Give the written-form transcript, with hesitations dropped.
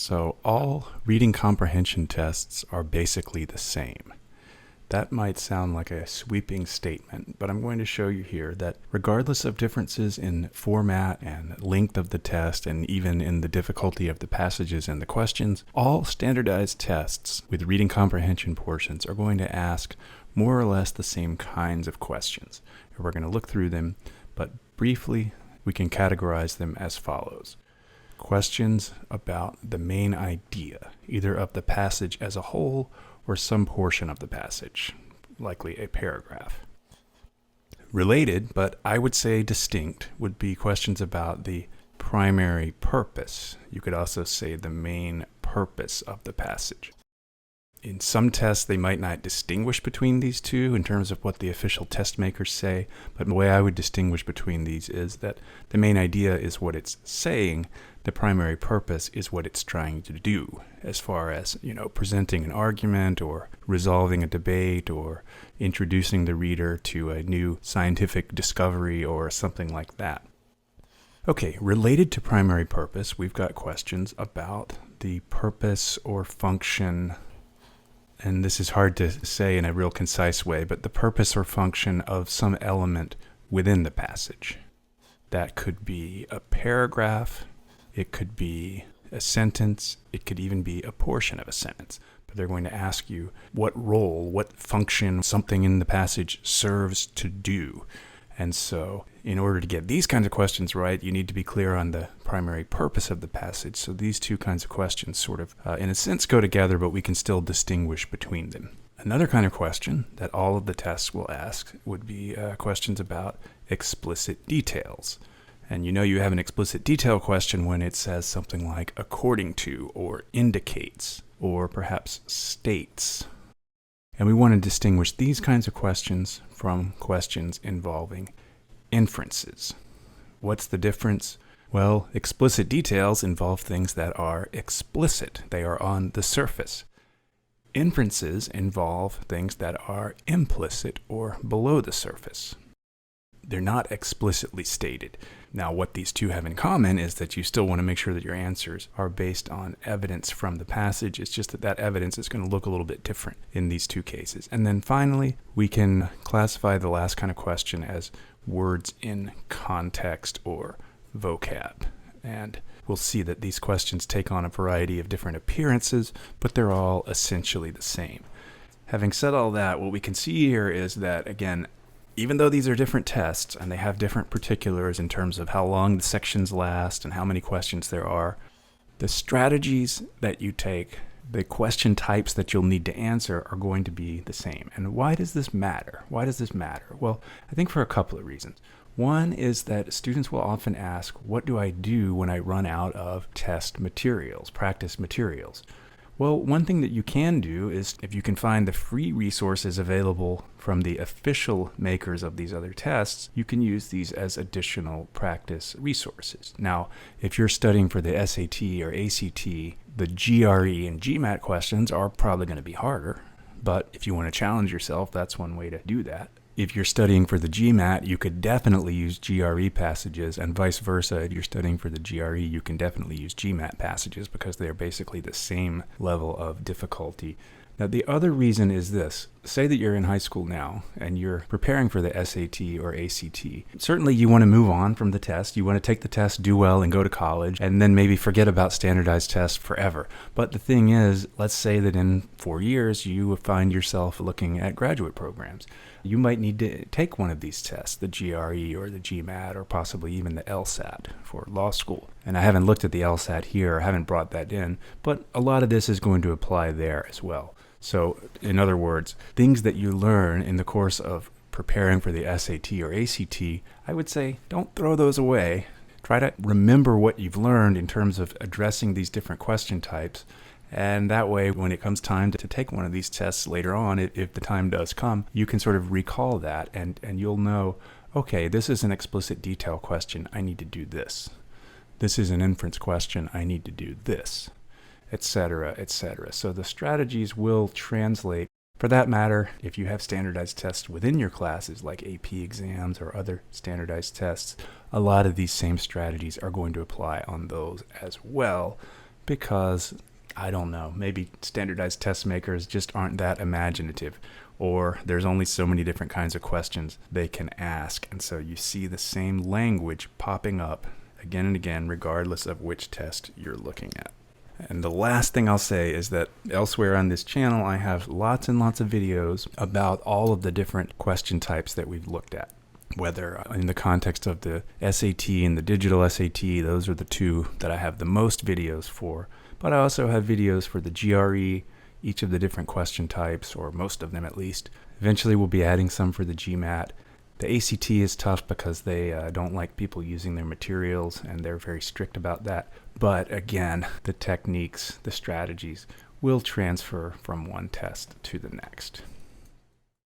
So all reading comprehension tests are basically the same. That might sound like a sweeping statement, but I'm going to show you here that regardless of differences in format and length of the test and even in the difficulty of the passages and the questions, all standardized tests with reading comprehension portions are going to ask more or less the same kinds of questions. We're going to look through them, but briefly we can categorize them as follows. Questions about the main idea, either of the passage as a whole or some portion of the passage, likely a paragraph. Related, but I would say distinct, would be questions about the primary purpose. You could also say the main purpose of the passage. In some tests, they might not distinguish between these two in terms of what the official test makers say, but the way I would distinguish between these is that the main idea is what it's saying, the primary purpose is what it's trying to do, as far as, presenting an argument or resolving a debate or introducing the reader to a new scientific discovery or something like that. Okay, related to primary purpose, we've got questions about the purpose or function, and this is hard to say in a real concise way, but the purpose or function of some element within the passage. That could be a paragraph, it could be a sentence, it could even be a portion of a sentence. But they're going to ask you what role, what function something in the passage serves to do. And so in order to get these kinds of questions right, you need to be clear on the primary purpose of the passage. So these two kinds of questions sort of, in a sense, go together, but we can still distinguish between them. Another kind of question that all of the tests will ask would be questions about explicit details. And you have an explicit detail question when it says something like according to, or indicates, or perhaps states. And we want to distinguish these kinds of questions from questions involving inferences. What's the difference? Well, explicit details involve things that are explicit. They are on the surface. Inferences involve things that are implicit or below the surface. They're not explicitly stated. Now, what these two have in common is that you still want to make sure that your answers are based on evidence from the passage. It's just that evidence is going to look a little bit different in these two cases. And then finally, we can classify the last kind of question as words in context or vocab. And we'll see that these questions take on a variety of different appearances, but they're all essentially the same. Having said all that, what we can see here is that, again, even though these are different tests and they have different particulars in terms of how long the sections last and how many questions there are, the strategies that you take, the question types that you'll need to answer are going to be the same. And why does this matter? Why does this matter? Well, I think for a couple of reasons. One is that students will often ask, what do I do when I run out of test materials, practice materials? Well, one thing that you can do is if you can find the free resources available from the official makers of these other tests, you can use these as additional practice resources. Now, if you're studying for the SAT or ACT, the GRE and GMAT questions are probably going to be harder, but if you want to challenge yourself, that's one way to do that. If you're studying for the GMAT, you could definitely use GRE passages, and vice versa. If you're studying for the GRE, you can definitely use GMAT passages because they're basically the same level of difficulty. Now, the other reason is this. Say that you're in high school now and you're preparing for the SAT or ACT. Certainly you want to move on from the test. You want to take the test, do well, and go to college, and then maybe forget about standardized tests forever. But the thing is, let's say that in 4 years you find yourself looking at graduate programs. You might need to take one of these tests, the GRE or the GMAT or possibly even the LSAT for law school. And I haven't looked at the LSAT here, I haven't brought that in, but a lot of this is going to apply there as well. So, in other words, things that you learn in the course of preparing for the SAT or ACT, I would say don't throw those away. Try to remember what you've learned in terms of addressing these different question types. And that way, when it comes time to take one of these tests later on, if the time does come, you can sort of recall that and you'll know, okay, this is an explicit detail question, I need to do this. This is an inference question, I need to do this, etc., etc. So the strategies will translate. For that matter, if you have standardized tests within your classes like AP exams or other standardized tests, a lot of these same strategies are going to apply on those as well. because, I don't know, maybe standardized test makers just aren't that imaginative, or there's only so many different kinds of questions they can ask, and so you see the same language popping up again and again regardless of which test you're looking at. And the last thing I'll say is that elsewhere on this channel I have lots and lots of videos about all of the different question types that we've looked at. Whether in the context of the SAT and the digital SAT, those are the two that I have the most videos for. But I also have videos for the GRE, each of the different question types, or most of them at least. Eventually we'll be adding some for the GMAT. The ACT is tough because they don't like people using their materials, and they're very strict about that. But again, the techniques, the strategies will transfer from one test to the next.